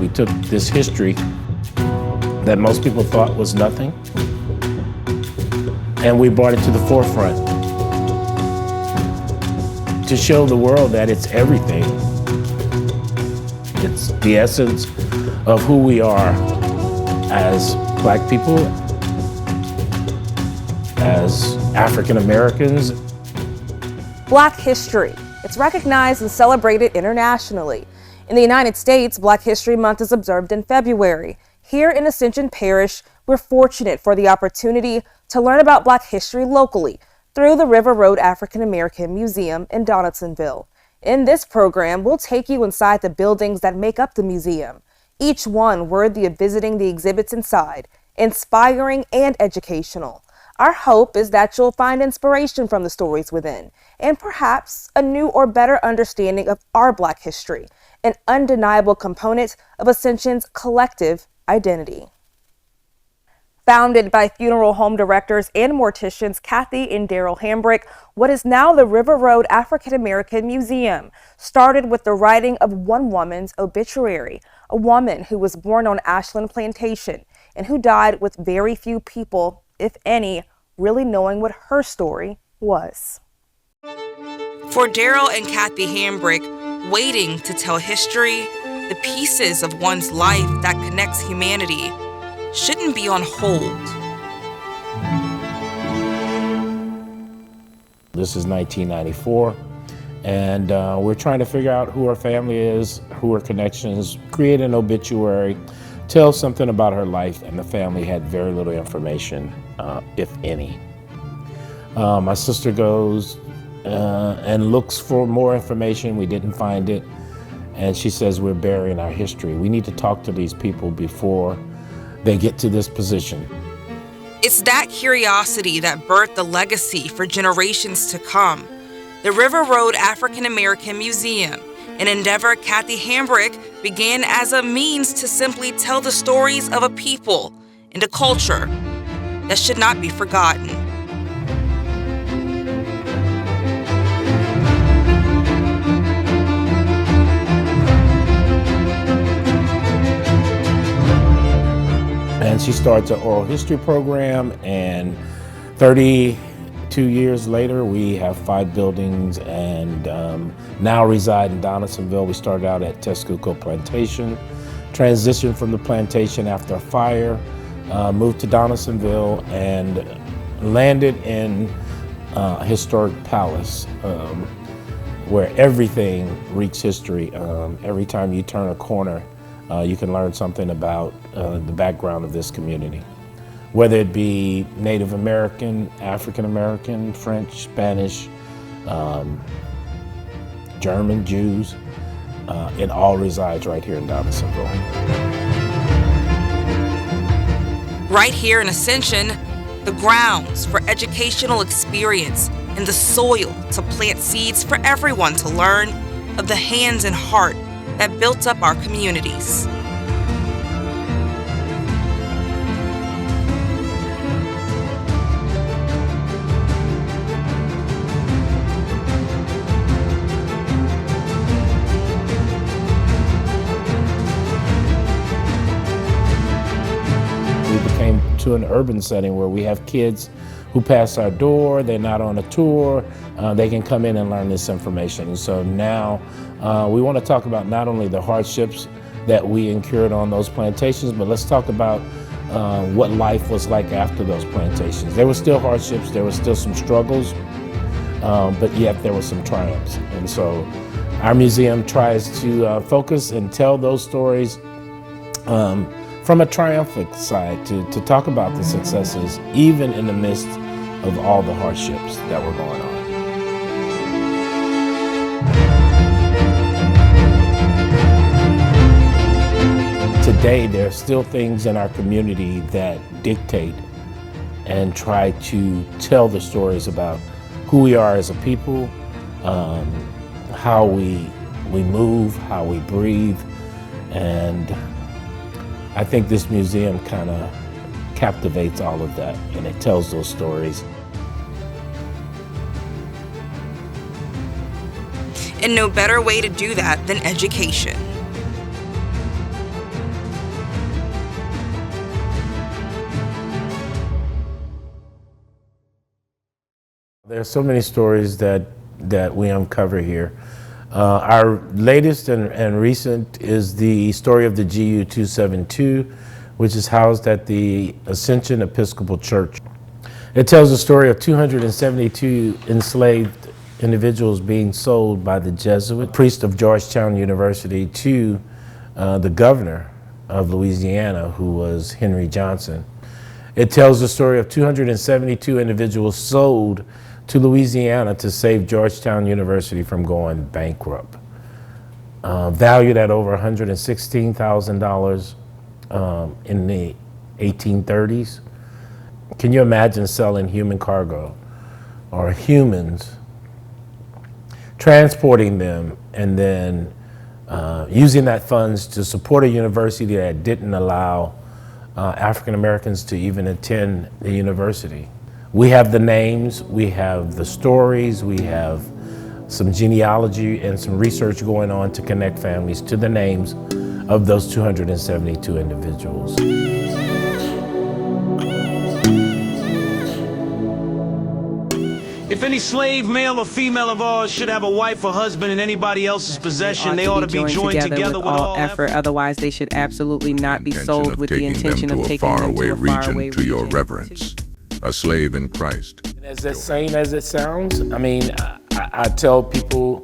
We took this history that most people thought was nothing, and we brought it to the forefront to show the world that it's everything. It's the essence of who we are as Black people, as African Americans. Black history. It's recognized and celebrated internationally. In the United States, Black History Month is observed in February. Here in Ascension Parish, we're fortunate for the opportunity to learn about Black history locally through the River Road African American Museum in Donaldsonville. In this program, we'll take you inside the buildings that make up the museum, each one worthy of visiting the exhibits inside, inspiring and educational. Our hope is that you'll find inspiration from the stories within, and perhaps a new or better understanding of our Black history, an undeniable component of Ascension's collective identity. Founded by funeral home directors and morticians Kathy and Daryl Hambrick, what is now the River Road African American Museum started with the writing of one woman's obituary, a woman who was born on Ashland Plantation and who died with very few people, if any, really knowing what her story was. For Daryl and Kathy Hambrick, waiting to tell history, the pieces of one's life that connects humanity, shouldn't be on hold. This is 1994, and we're trying to figure out who her family is, who her connections, create an obituary, tell something about her life, and the family had very little information, if any. My sister goes and looks for more information. We didn't find it, and she says, we're burying our history. We need to talk to these people before they get to this position. It's that curiosity that birthed the legacy for generations to come. The River Road African American Museum, an endeavor Kathy Hambrick began as a means to simply tell the stories of a people and a culture that should not be forgotten. And she starts an oral history program, and 32 years later, we have 5 buildings and now reside in Donaldsonville. We started out at Tescuco Plantation, transitioned from the plantation after a fire, moved to Donaldsonville, and landed in a historic palace where everything reeks history. Every time you turn a corner, you can learn something about the background of this community, whether it be Native American, African American, French, Spanish, German, Jews. It all resides right here in Donaldsonville. Right here in Ascension, the grounds for educational experience and the soil to plant seeds for everyone to learn of the hands and heart that built up our communities. We became to an urban setting where we have kids who pass our door, they're not on a tour, they can come in and learn this information. And so now we want to talk about not only the hardships that we incurred on those plantations, but let's talk about what life was like after those plantations. There were still hardships, there were still some struggles, but yet there were some triumphs. And so our museum tries to focus and tell those stories from a triumphant side, to talk about the successes, even in the midst of all the hardships that were going on. Today, there are still things in our community that dictate and try to tell the stories about who we are as a people, how we move, how we breathe, and I think this museum kind of captivates all of that, and it tells those stories. And no better way to do that than education. There's so many stories that we uncover here. Our latest and recent is the story of the GU 272, which is housed at the Ascension Episcopal Church. It tells the story of 272 enslaved individuals being sold by the Jesuit priest of Georgetown University to the governor of Louisiana, who was Henry Johnson. It tells the story of 272 individuals sold to Louisiana to save Georgetown University from going bankrupt. Valued at over $116,000 in the 1830s. Can you imagine selling human cargo or humans, transporting them, and then using that funds to support a university that didn't allow African Americans to even attend the university? We have the names, we have the stories, we have some genealogy and some research going on to connect families to the names of those 272 individuals. If any slave, male or female of ours, should have a wife or husband in anybody else's possession, they ought to be joined together with all effort. Otherwise, they should absolutely not be sold with the intention of taking them to a faraway region to your reverence. A slave in Christ. And as insane as it sounds, I mean, I tell people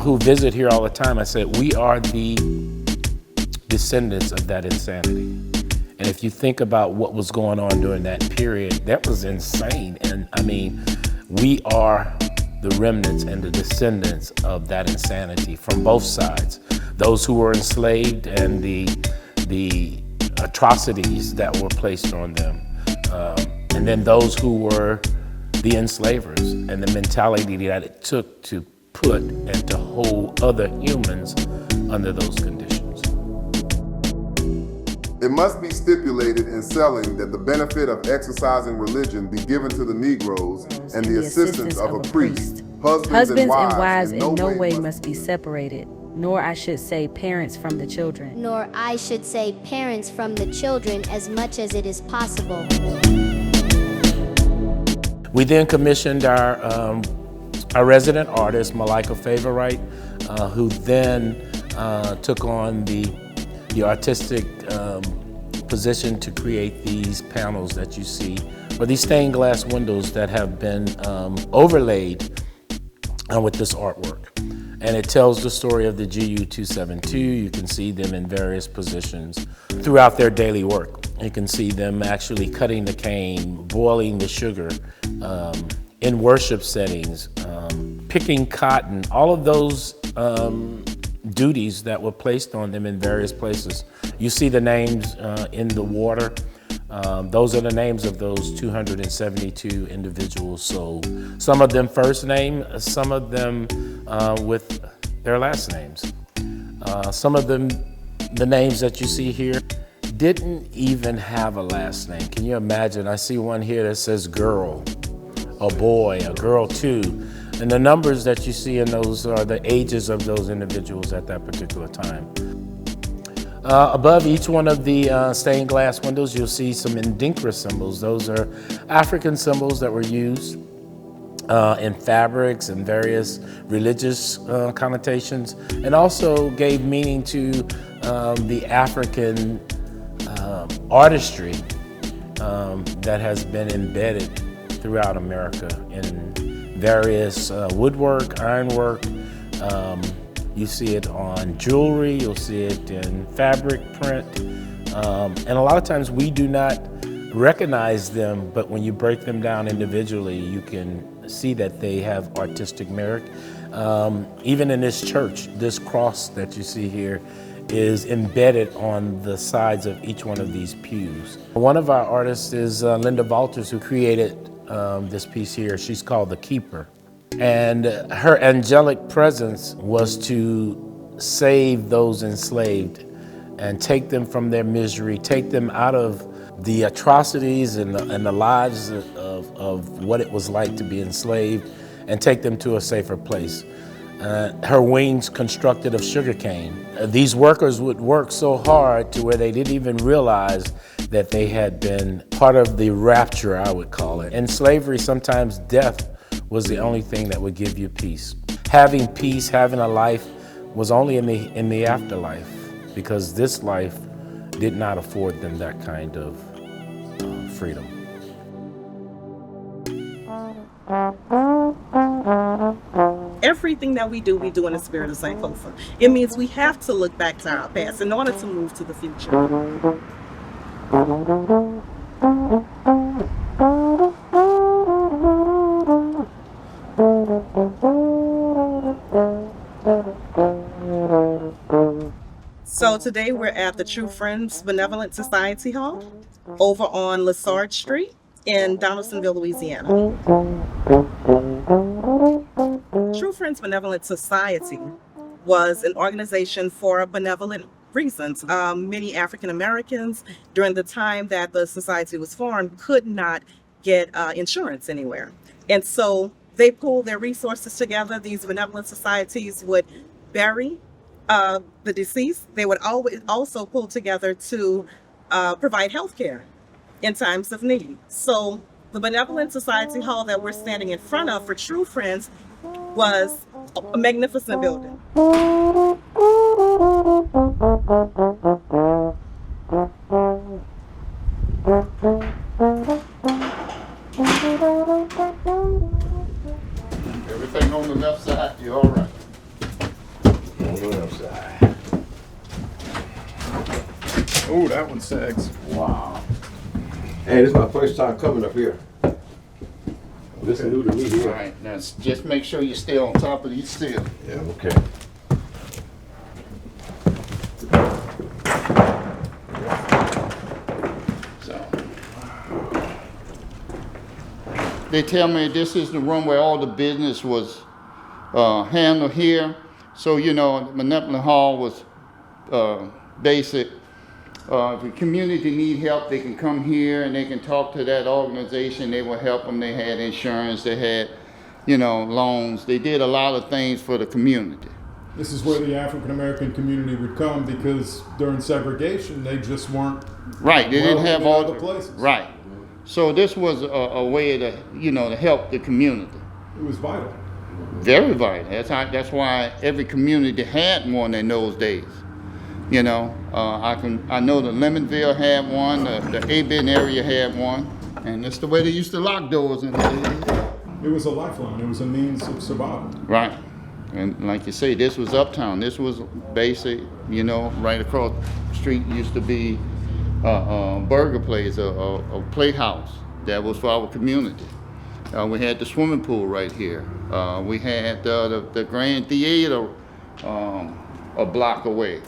who visit here all the time, I said, we are the descendants of that insanity. And if you think about what was going on during that period, that was insane. And I mean, we are the remnants and the descendants of that insanity from both sides. Those who were enslaved and the atrocities that were placed on them. And then those who were the enslavers and the mentality that it took to put and to hold other humans under those conditions. It must be stipulated in selling that the benefit of exercising religion be given to the Negroes and the assistance of a priest. Husbands and wives in no way must be separated, nor I should say parents from the children. Nor I should say parents from the children as much as it is possible. We then commissioned our resident artist, Malika Favorite, who then took on the artistic position to create these panels that you see, or these stained glass windows that have been overlaid with this artwork. And it tells the story of the GU 272. You can see them in various positions throughout their daily work. You can see them actually cutting the cane, boiling the sugar, in worship settings, picking cotton, all of those duties that were placed on them in various places. You see the names in the water. Those are the names of those 272 individuals sold. Some of them first name, some of them with their last names. Some of them, the names that you see here, didn't even have a last name. Can you imagine? I see one here that says girl, a boy, a girl too. And the numbers that you see in those are the ages of those individuals at that particular time. Above each one of the stained glass windows, you'll see some Ndinkra symbols. Those are African symbols that were used in fabrics and various religious connotations, and also gave meaning to the African artistry that has been embedded throughout America in various woodwork, ironwork. You see it on jewelry, you'll see it in fabric print. And a lot of times we do not recognize them, but when you break them down individually, you can see that they have artistic merit. Even in this church, this cross that you see here is embedded on the sides of each one of these pews. One of our artists is Linda Valters, who created this piece here. She's called The Keeper. And her angelic presence was to save those enslaved and take them from their misery, take them out of the atrocities and the lives of what it was like to be enslaved, and take them to a safer place. Her wings constructed of sugarcane. These workers would work so hard to where they didn't even realize that they had been part of the rapture, I would call it. In slavery, sometimes death was the only thing that would give you peace. Having peace, having a life, was only in the afterlife, because this life did not afford them that kind of freedom. Everything that we do in the spirit of Sankofa. It means we have to look back to our past in order to move to the future. So today we're at the True Friends Benevolent Society Hall over on Lessard Street in Donaldsonville, Louisiana. True Friends Benevolent Society was an organization for benevolent reasons. Many African Americans during the time that the society was formed could not get insurance anywhere. And so they pooled their resources together. These benevolent societies would bury the deceased. They would always also pull together to provide health care in times of need. So the Benevolent Society Hall that we're standing in front of for True Friends was a magnificent building. Everything on the left side, you're all right. On the left side. Oh, that one sags. Wow. Hey, this is my first time coming up here. This is new to me here. All right, now just make sure you stay on top of these stairs. Yeah, okay. So, they tell me this is the room where all the business was handled here. So, you know, the Benevolent Hall was basic. If the community need help, they can come here and they can talk to that organization. They will help them. They had insurance. They had, you know, loans. They did a lot of things for the community. This is where the African American community would come because during segregation, they just weren't right. They didn't have all the places. Right. So this was a way to, you know, to help the community. It was vital. Very vital. That's why every community had one in those days. You know, I know the Lemonville had one, the A-Bin area had one, and that's the way they used to lock doors in the day. It was a lifeline. It was a means of survival. Right. And like you say, this was uptown. This was basic, you know, right across the street used to be a burger place, a playhouse that was for our community. We had the swimming pool right here. We had the Grand Theater a block away.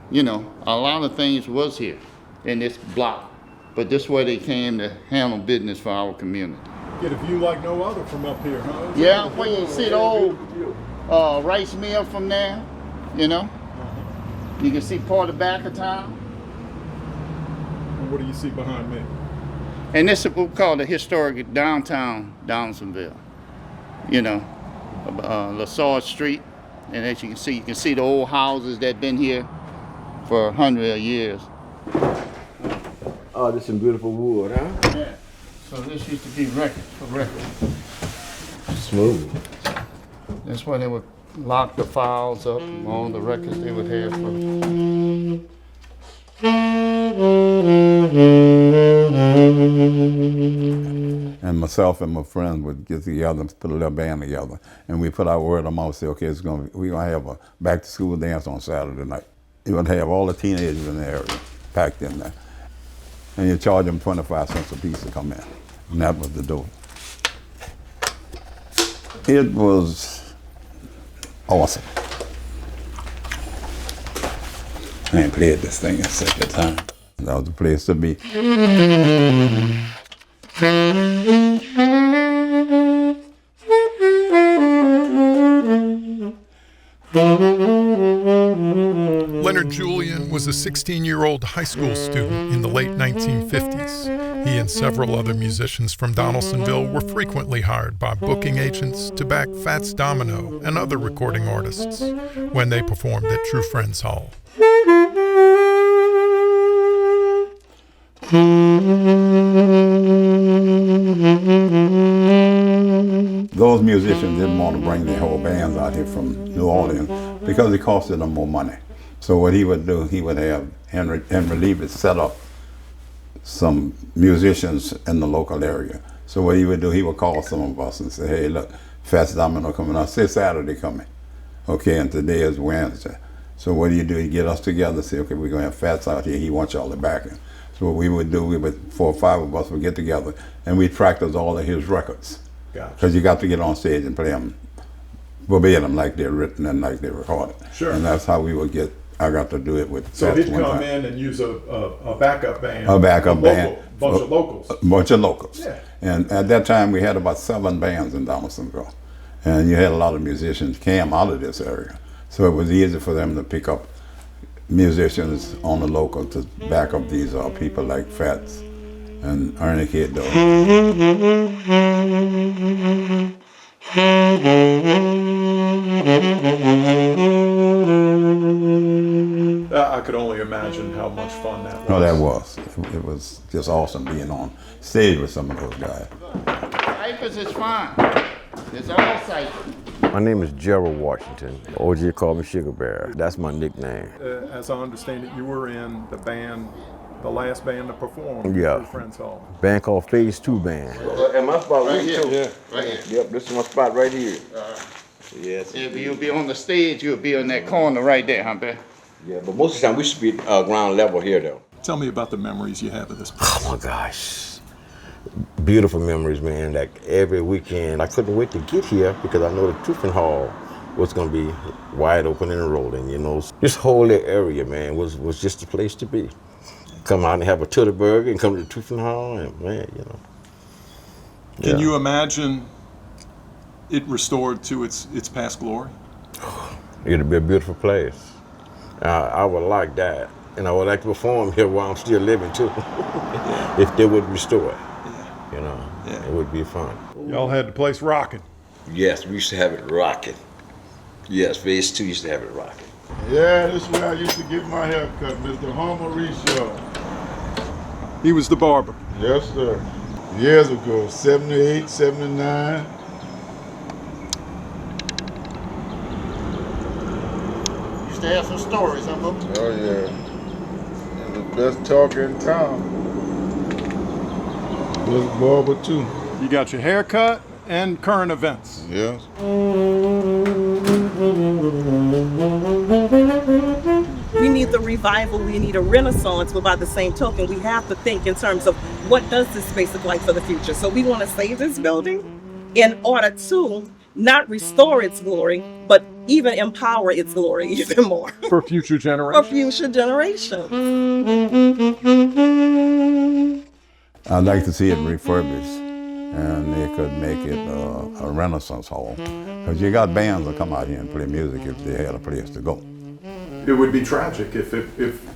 You know, a lot of things was here in this block, but this way they came to handle business for our community. Get a view like no other from up here, huh? Yeah, when you see the old rice mill from there, you know, you can see part of the back of town. And what do you see behind me? And this is what we call the historic downtown Donaldsonville. You know, Lessard Street. And as you can see the old houses that been here for hundreds of years. Oh, this is some beautiful wood, huh? Yeah. So this used to be record. Smooth. That's why they would lock the files up, all the records they would have for. And myself and my friends would get together and put a little band together, and we put our word on mouth, say, okay, we're gonna have a back to school dance on Saturday night. You're gonna have all the teenagers in the area packed in there, and you charge them 25 cents a piece to come in, and that was the door. It was awesome. I ain't played this thing in such a time. That was the place to be. Leonard Julian was a 16-year-old high school student in the late 1950s. He and several other musicians from Donaldsonville were frequently hired by booking agents to back Fats Domino and other recording artists when they performed at True Friends Hall. Those musicians didn't want to bring their whole bands out here from New Orleans because it costed them more money. So what he would do, he would have Henry Leavis set up some musicians in the local area. So what he would do, he would call some of us and say, hey, look, Fats Domino coming out, say Saturday coming. Okay, and today is Wednesday. So what do? You get us together, say, okay, we're gonna have Fats out here, he wants y'all to back him. So what we would do, 4 or 5 of us would get together and we'd practice all of his records. Because you got to get on stage and play them verbatim like they're written and like they're recorded. Sure. And that's how we would get, I got to do it with So Fats he'd one come time. in and use a backup band. A backup band. Bunch of locals. A bunch of locals. Yeah. And at that time we had about 7 bands in Donaldsonville. And you had a lot of musicians came out of this area. So it was easy for them to pick up musicians on the local to back up these people like Fats and Ernie Kiddo. I could only imagine how much fun that was. No, that was. It was just awesome being on stage with some of those guys. Cyphers is fine. It's all cyphers. My name is Gerald Washington. OG called me Sugar Bear. That's my nickname. As I understand it, you were in the band, the last band to perform Yeah. at Friends Hall. Band called Phase 2 Band. And my spot Right here. Yeah. Right here. Yep, this is my spot right here. Yes. If you'll be on the stage, you'll be in that corner right there, huh, Bear? Yeah, but most of the time we should be ground level here, though. Tell me about the memories you have of this place. Oh my gosh. Beautiful memories, man. Like every weekend, I couldn't wait to get here because I know the Truffin Hall was going to be wide open and rolling, you know. This whole area, man, was just the place to be. Come out and have a Tuttle Burger and come to the Truffin Hall, and man, you know. Can you imagine it restored to its past glory? It'd be a beautiful place. I would like that. And I would like to perform here while I'm still living too. If they would restore it. You know, it would be fun. Y'all had the place rocking. Yes, we used to have it rocking. Yes, Phase 2 used to have it rocking. Yeah, this is where I used to get my hair cut, Mr. Homer Reshaw. He was the barber. Yes, sir. Years ago, 78, 79. Used to have some stories, huh, Mo? Oh, yeah. And the best talker in town. Best barber, too. You got your hair cut and current events. Yes. We need the revival, we need a renaissance, but by the same token, we have to think in terms of what does this space look like for the future. So we want to save this building in order to not restore its glory, but even empower its glory even more. For future generations. For future generations. I'd like to see it refurbished and they could make it a Renaissance hall. Because you got bands that come out here and play music if they had a place to go. It would be tragic if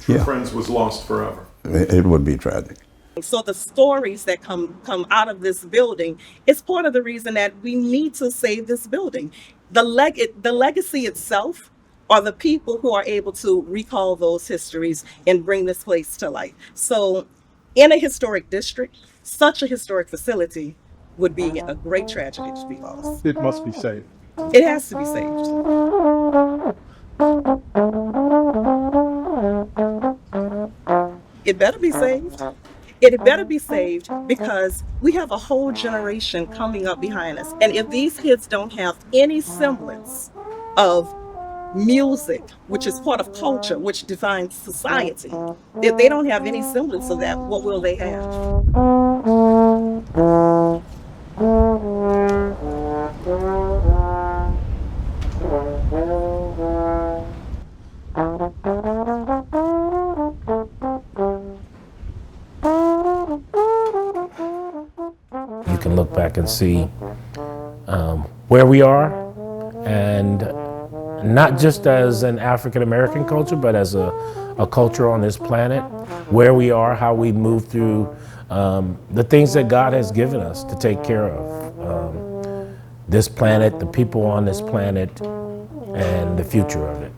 True Friends was lost forever. It would be tragic. So the stories that come out of this building is part of the reason that we need to save this building. The legacy itself are the people who are able to recall those histories and bring this place to life. So in a historic district, such a historic facility would be a great tragedy to be lost. It must be saved. It has to be saved. It better be saved. It better be saved because we have a whole generation coming up behind us. And if these kids don't have any semblance of music, which is part of culture, which defines society, if they don't have any semblance of that, what will they have? You can look back and see where we are, and not just as an African American culture, but as a culture on this planet, where we are, how we move through the things that God has given us to take care of. This planet, the people on this planet, and the future of it.